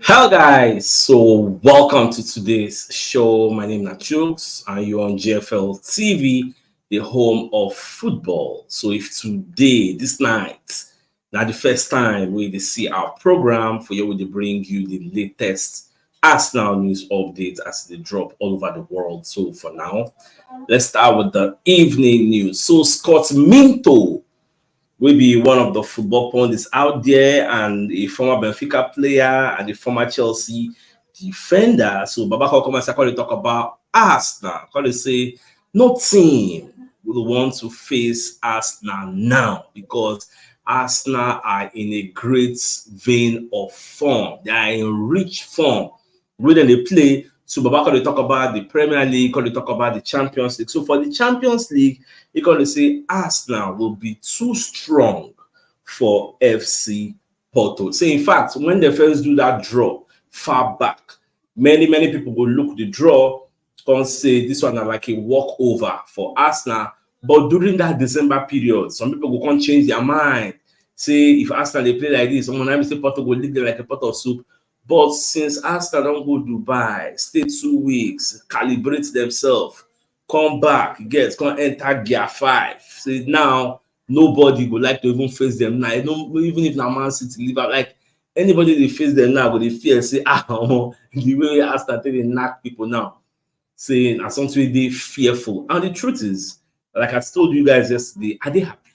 Hello guys, so welcome to today's show. My name is CHUKS and you're on GFL TV, the home of football. So if today, this night, now the first time we see our program for you, we bring you the latest Arsenal news updates as they drop all over the world. So for now, let's start with the evening news. So Scott Minto will be one of the football pundits out there and a former Benfica player and a former Chelsea defender. So Babako come and talk about Arsenal. Call it say no team will want to face Arsenal now because Arsenal are in a great vein of form. They are in rich form. When they play, so Babako they talk about the Premier League, they talk about the Champions League. So for the Champions League, you can say Arsenal will be too strong for FC Porto. So in fact, when they first do that draw far back, many people will look the draw and say this one are like a walkover for Arsenal. But during that December period, some people will can't change their mind. Say if Arsenal they play like this, someone might say Porto will leave them like a pot of soup. But since Arsenal don't go Dubai, stay 2 weeks, calibrate themselves, come back, come enter gear 5. So now nobody would like to even face them now. Even if now Man City leave out, like anybody they face them now, but they fear say, the way Arsenal they knock people now, saying something they fearful. And the truth is, like I told you guys yesterday, are they happy?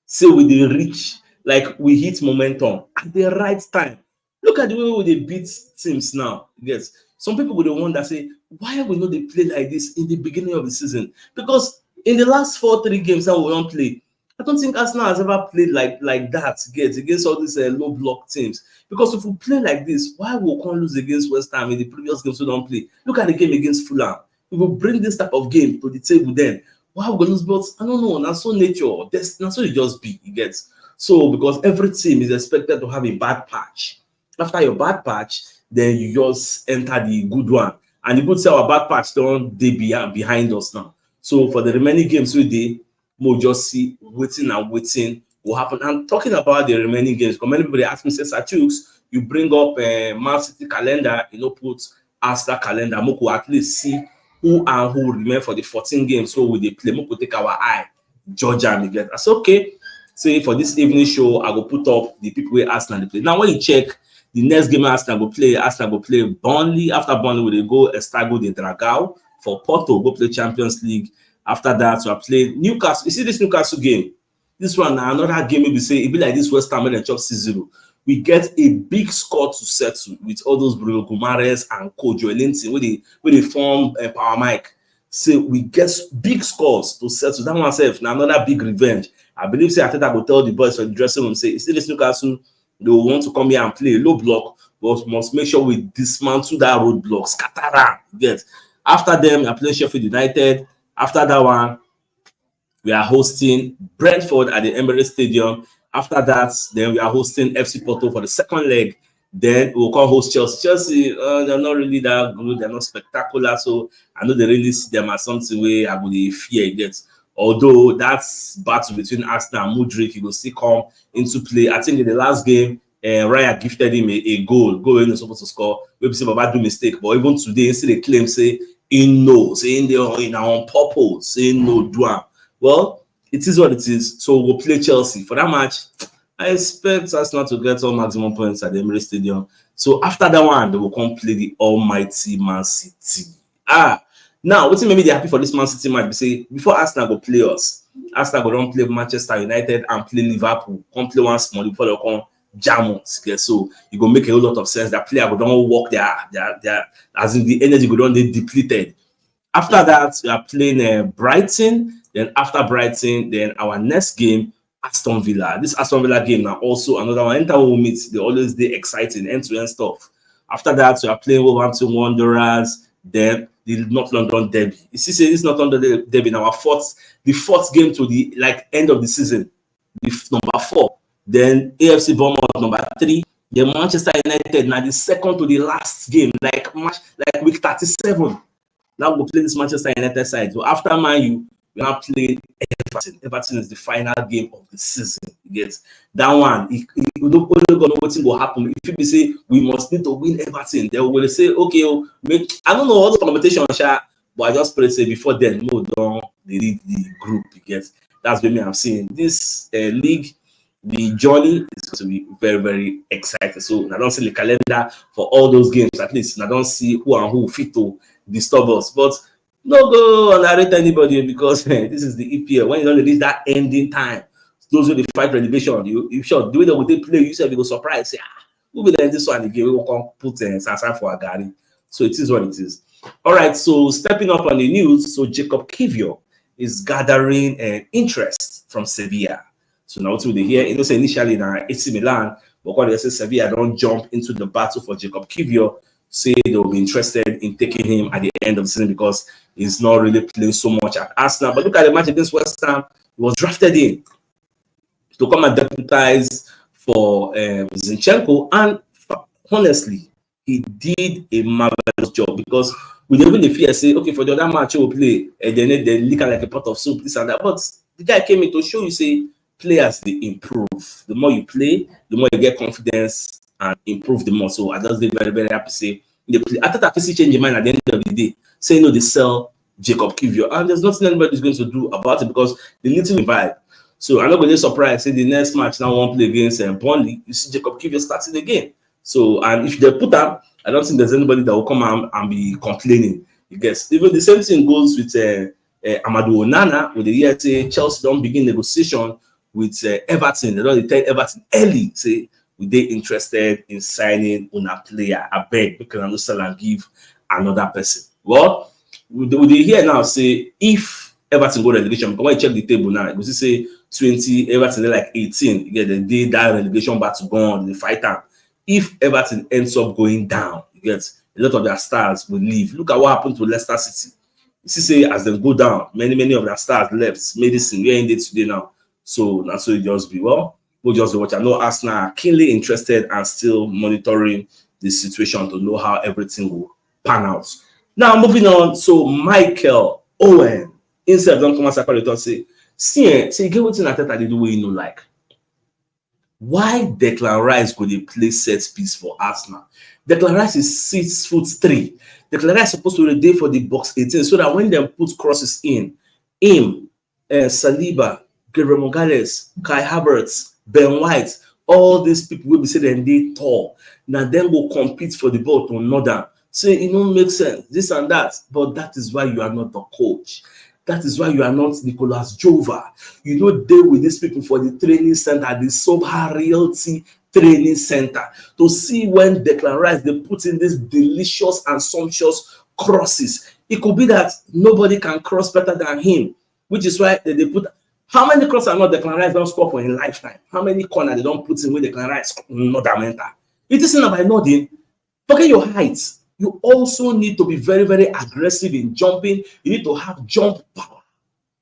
Say we they reach, like we hit momentum at the right time. Look at the way they beat teams now. Yes, some people would wonder, say, why we not they play like this in the beginning of the season? Because in the last 3 games that we don't play, I don't think Arsenal has ever played like that against all these low block teams. Because if we play like this, why we can't lose against West Ham in the previous games we don't play? Look at the game against Fulham. If we bring this type of game to the table, then why we gonna lose? But I don't know. That's so nature. That's so it just be. You get so because every team is expected to have a bad patch. After your bad patch, then you just enter the good one. And the good say our bad patch don't they be behind us now. So for the remaining games we did, we'll just see waiting will happen. And talking about the remaining games, because many people they ask me, say, CHUKS, you bring up a Man City calendar, put Arsenal calendar, we at least see who and who remain for the 14 games. So we they play, we take our eye, Georgia and get. That's okay. Say for this evening show, I will put up the people who Arsenal they play. Now when you check the next game Arsenal go play Burnley. After Burnley, we go Estago de Dragao for Porto, go play Champions League. After that, we play Newcastle. You see this Newcastle game? This one now another game we say it be like this West Ham when they chop 6-0. We get a big score to settle with all those Bruno Guimaraes and Kojo Elinton where they form Power Mike. So we get big scores to settle. That one self now another big revenge. I believe say Arteta will tell the boys from the dressing room say, you see this Newcastle, they will want to come here and play a low block, but must make sure we dismantle that roadblock, scatter around. Yes. After them, we are playing Sheffield United. After that one, we are hosting Brentford at the Emirates Stadium. After that, then we are hosting FC Porto for the second leg. Then we'll come host Chelsea. Chelsea, they're not really that good. They're not spectacular. So I know they really see them as something where I would fear against. Although that's battle between Arsenal and Mudryk, he will still come into play. I think in the last game, Raya gifted him a goal when he was supposed to score. Maybe say Baba do mistake, but even today, instead they claim say in no, saying they are in on purpose, saying no, do am. Well, it is what it is. So we'll play Chelsea for that match. I expect Arsenal to get all maximum points at the Emirates Stadium. So after that one, they will come play the almighty Man City. Now, what's maybe they're happy for this Man City match? Be say before Arsenal go play us, Arsenal go don't play Manchester United and play Liverpool. Come play one small before they come jam us. Okay, so it go make a whole lot of sense. That player go don't work their as in the energy go don't they depleted. After that, we are playing Brighton. Then after Brighton, then our next game, Aston Villa. This Aston Villa game now also another one. Anytime we meet, they always they exciting end-to-end stuff. After that, we are playing Wolverhampton Wanderers. Then the North London Derby. You see, say this North London Derby now the fourth game to the end of the season. Number 4. Then AFC Bournemouth number 3. Then Manchester United now the second to the last game, like week 37. Now we'll play this Manchester United side. So after Man U, we now play Everton. Everton is the final game of the season. You get that one. We don't only know what will happen. If people say we must need to win everything, they will say, okay, oh, I don't know all the competition, but I just pray say before then, no, don't they lead the group. You get that's what me I'm saying. This league, the journey is going to be very, very exciting. So I don't see the calendar for all those games. At least I don't see who and who fit to disturb us. But no go underrate anybody because this is the EPL. When you don't reach that ending time, those who they fight relegation, you sure the way that they play, you said you go surprise. Say, who will end this one again? We will come put Sansan for a Gary. So it is what it is. All right. So stepping up on the news, so Jacob Kivior is gathering interest from Sevilla. So now to the here, it was initially in AC Milan, but when they say Sevilla don't jump into the battle for Jacob Kivior, say they'll be interested in taking him at the end of the season because he's not really playing so much at Arsenal. But look at the match against West Ham, he was drafted in to come and deputize for Zinchenko, and honestly, he did a marvelous job because we didn't even fear say, okay, for the other match we'll play, and then they lick like a pot of soup, this and that. But the guy came in to show you, say, players they improve. The more you play, the more you get confidence and improve the more. So I just did very, very happy to say they play. I thought I could change your mind at the end of the day. Say no, they sell Jacob Kivior, and there's nothing anybody's going to do about it because they need to revive. So I'm not going to be surprised. Say the next match now won't play against Burnley. You see Jacob Kivior starting again. So and if they put up, I don't think there's anybody that will come out and be complaining. You guess even the same thing goes with Amadou Onana. With the year say Chelsea don't begin negotiation with Everton. They don't tell Everton early. Say we they interested in signing on a player. I beg because I'm not sell and give another person. Well, we hear now say if Everton go relegation, because when you check the table now, you see say 20, Everton they're like 18. You get the day that relegation battle gone, the fight out. If Everton ends up going down, you get a lot of their stars will leave. Look at what happened to Leicester City. You see, say as they go down, many of their stars left. Medicine, we're in there today now. So that's so it just be well. We'll just watch. I know Arsenal are keenly interested and still monitoring the situation to know how everything will pan out. Now moving on. So Michael Owen, instead of don't come and say, see, get what in Ateta they do what you know like. Why Declan Rice could they play set piece for Arsenal? Declan Rice is 6'3". Declan Rice is supposed to be there for the box 18 so that when they put crosses in, him, Saliba, Gabriel Magalhaes, Kai Havertz, Ben White, all these people will be saying they tall. Now them will compete for the ball to another. Say it don't make sense, this and that. But that is why you are not the coach. That is why you are not Nicolas Jova. You don't deal with these people for the training center, the Sober Realty Training Center, to see when Declan Rice they put in these delicious and sumptuous crosses. It could be that nobody can cross better than him, which is why they put. How many crosses are not Declan Rice don't score for in lifetime? How many corners they don't put in with Declan Rice not that mental? It isn't about nothing. Forget your height. You also need to be very, very aggressive in jumping. You need to have jump power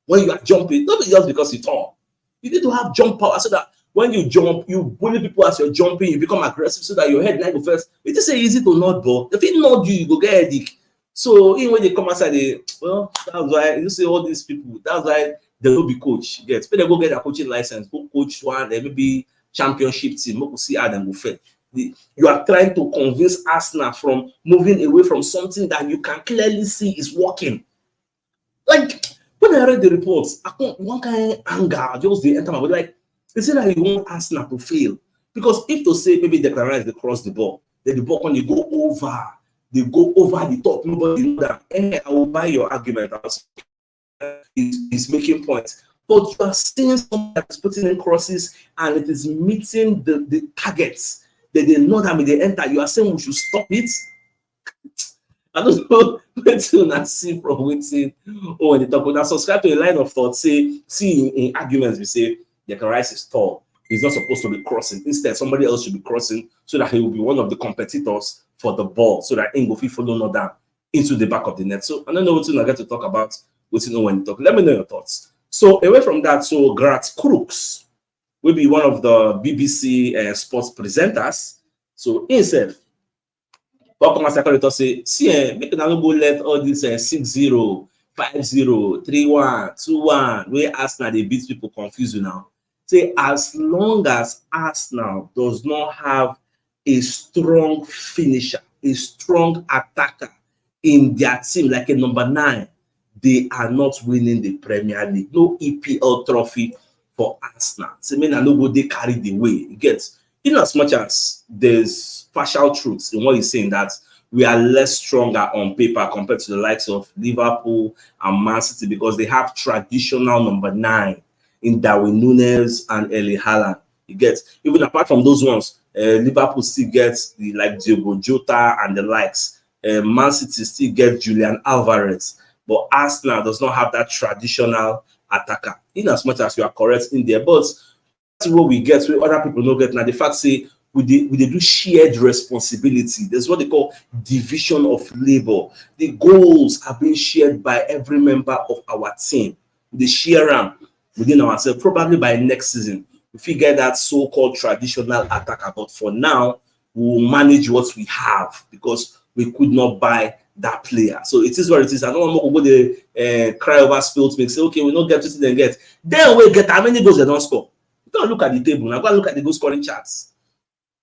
when you are jumping. Not just because you're tall. You need to have jump power so that when you jump, you bully people as you're jumping. You become aggressive so that your head now go first. It is easy to nod ball. If it nod you, you go get a headache. So even when they come outside, that's why you see all these people. That's why they will be coach. Yes, but they go get a coaching license, go coach one, maybe championship team. We'll see how them go fair. You are trying to convince Arsenal from moving away from something that you can clearly see is working. Like when I read the reports, I got one kind of anger just the enter my body. Like they say that you want Arsenal to fail because if to say maybe Declan Rice they cross the ball, then the ball when they go over the top. Nobody know that. Hey, I will buy your argument. Is making points. But you are seeing someone that's putting in crosses and it is meeting the targets. They know that when they enter, you are saying we should stop it. I don't know what to see from waiting. Oh, when they talk about subscribe to a line of thought, see in arguments, we say Declan Rice is tall. He's not supposed to be crossing. Instead, somebody else should be crossing so that he will be one of the competitors for the ball, so that Ingo follow not down into the back of the net. So I don't know what I get to talk about. What you know when you talk. Let me know your thoughts. So away from that, so CHUKS will be one of the BBC sports presenters. So himself, welcome as I say, see, make an go let all this 6-0, 5-0, 3-1, 2-1, where Arsenal they beat people confuse you now. say as long as Arsenal does not have a strong finisher, a strong attacker in their team, like a number 9, they are not winning the Premier League. No EPL trophy for Arsenal. So I no go they carry the way. You get, in as much as there's partial truths in what he's saying, that we are less stronger on paper compared to the likes of Liverpool and Man City because they have traditional number 9 in Darwin Núñez and Erling Haaland. You get, even apart from those ones, Liverpool still gets the like Diogo Jota and the likes. Man City still get Julian Alvarez, but Arsenal does not have that traditional attacker. In as much as you are correct in there, but that's what we get. What other people don't get now. The fact say we do shared responsibility. There's what they call division of labor. The goals are being shared by every member of our team. They share them within ourselves. Probably by next season, if we get that so-called traditional attacker, but for now, we'll manage what we have because we could not buy that player. So it is what it is. I don't want to go the cry over spilled milk. Say, okay, we don't get to then get. Then we get how many goals they don't score. You don't look at the table. Now go and look at the goal scoring charts.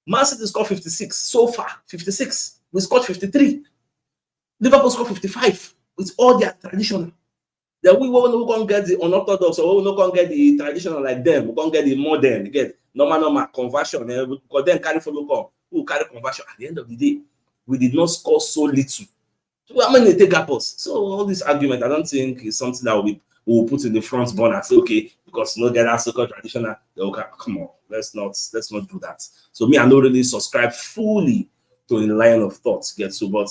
Man City scored 56 so far. 56. We scored 53. Liverpool scored 55. It's all their traditional. Then we won't get the unorthodox, or we won't get the traditional like them. We won't get the modern. Get normal conversion. Because then carry follow come. Who carry conversion? At the end of the day, we did not score so little. So how many take up us? So all this argument, I don't think is something that we will put in the front burner. Say, okay, because no get that so-called traditional. Okay, come on, let's not do that. So me, I don't really subscribe fully to the line of thoughts. Get so, but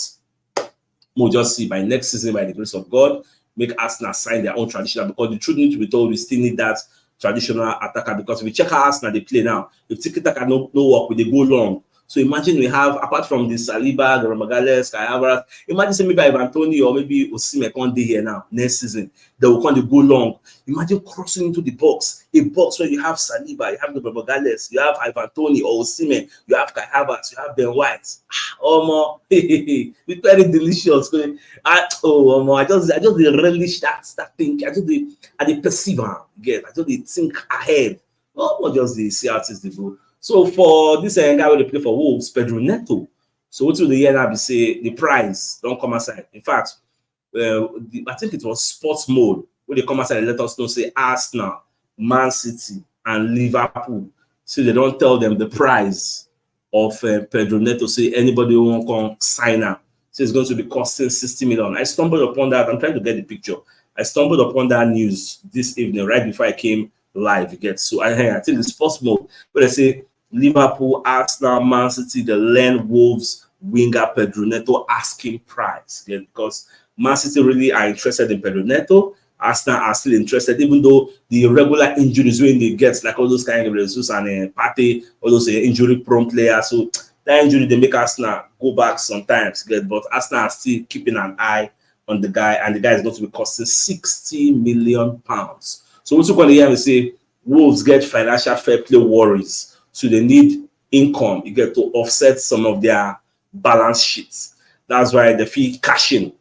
we'll just see by next season, by the grace of God, make Arsenal sign their own traditional. Because the truth need to be told, we still need that traditional attacker. Because if we check how Arsenal they play now, if tiki-taka no work, we they go long. So imagine we have, apart from the Saliba, the Romagales, Kai Havertz, imagine say maybe Ivan Toney or maybe Osimhen can't be here now next season. They will come to go long. Imagine crossing into the box, a box where you have Saliba, you have the Romagales, you have Ivan Toney or Osimhen, you have Kai Havertz, you have Ben White. Oh more, it's very delicious. I just relish that thing. I perceive again. I just think ahead. Oh, just the see artists they go. So for this guy who they play for Wolves, Pedro Neto. So what will the year now be say the price don't come aside. In fact, I think it was Sports Mode where they come aside and let us know say Arsenal, Man City, and Liverpool. So they don't tell them the price of Pedro Neto. Say anybody who won't come sign up. So it's going to be costing 60 million. I stumbled upon that. I'm trying to get the picture. I stumbled upon that news this evening right before I came live. Again. So I think the Sports Mode where they say Liverpool, Arsenal, Man City, the Len Wolves winger Pedro Neto asking price. Yeah, because Man City really are interested in Pedro Neto. Arsenal are still interested, even though the regular injuries when they get, like all those kind of Jesus and Partey, all those injury-prone players. So that injury they make Arsenal go back sometimes. But Arsenal are still keeping an eye on the guy, and the guy is going to be costing £60 million. So what you going to hear me say, Wolves get financial fair play worries. So they need income. You get to offset some of their balance sheets. That's why they feel cashing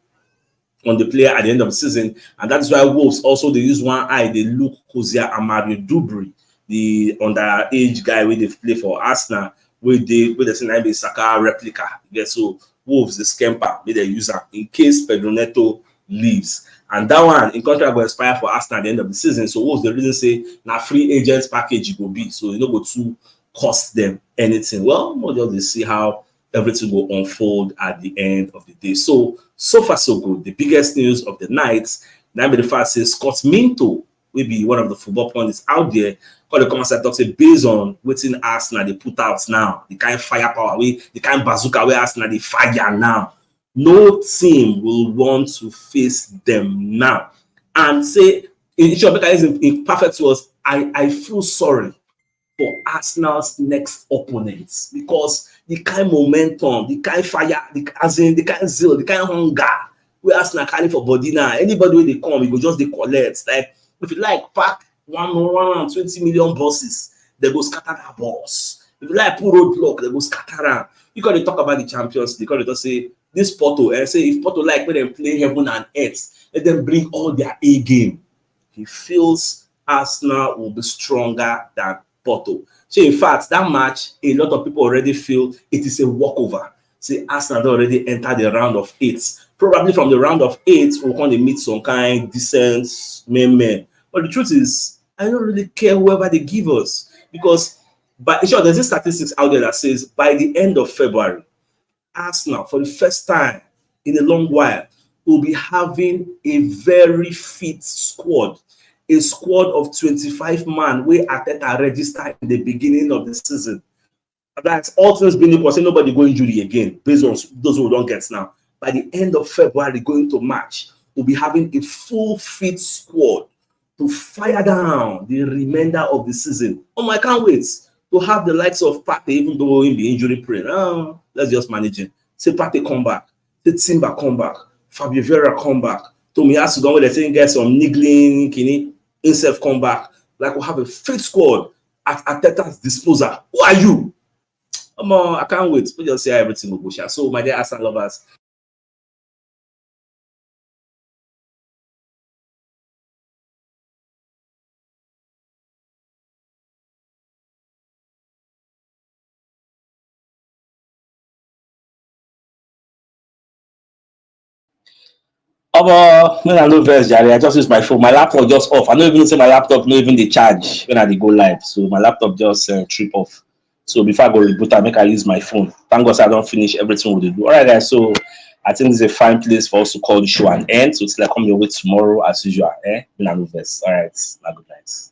on the player at the end of the season. And that's why Wolves also they use one eye. They look Hosea Amari Dubry, the underage guy where they play for Arsenal, where they say be Saka replica. Yeah, so Wolves the scamper, they use her in case Pedro Neto leaves. And that one in contract will expire for Arsenal at the end of the season. So Wolves the reason say now free agents package will be. So you know go to cost them anything. Well, we'll just see how everything will unfold at the end of the day. So far so good. The biggest news of the night, now the fact says Scott Minto will be one of the football pundits out there. Call the comments talk say based on waiting Arsenal they put out now, the kind of firepower way, the kind of bazooka way Arsenal they fire now. No team will want to face them now. And say in short, in perfect words, I feel sorry for Arsenal's next opponents because the kind of momentum, the kind of fire, the kind of zeal, the kind of hunger we Arsenal carry for body now. Anybody when they come, you go just they collect. Like if you like pack 120 million buses, they go scatter that boss. If you like put roadblock, they go scatter around. You got to talk about the champions. They got to say this Porto and say if Porto like when they play heaven and earth, let them bring all their A game. He feels Arsenal will be stronger than Porto. So in fact, that match, a lot of people already feel it is a walkover. See, Arsenal already entered the round of 8. Probably from the round of 8, we're going to meet some kind decent men. But the truth is, I don't really care whoever they give us, because but sure, there's this statistics out there that says by the end of February, Arsenal, for the first time in a long while, will be having a very fit squad. A squad of 25 man where Ateta registered in the beginning of the season. That's all things being equal, say nobody go injury again, based on those who don't get now. By the end of February, going to March, we'll be having a full fit squad to fire down the remainder of the season. Oh, I can't wait to have the likes of Pate, even though in the injury prone. Let's just manage it. Say Pate come back. Say Timber come back. Fabio Vera come back. Tomiyasu don't where they're saying get some niggling, Kini, Insef come back. Like we'll have a fit squad at Ateta's disposal. Who are you? I can't wait. We just see how everything will go. So, my dear Arsenal lovers, when I no verse, Jerry, I just use my phone. My laptop just off. I don't even say my laptop, not even the charge when I go live. So my laptop just trip off. So before I go reboot, I make I use my phone. Thank God I don't finish everything we do. All right, guys. So I think this is a fine place for us to call the show an end. So it's like come your way tomorrow as usual. When I no verse. All right. Good night.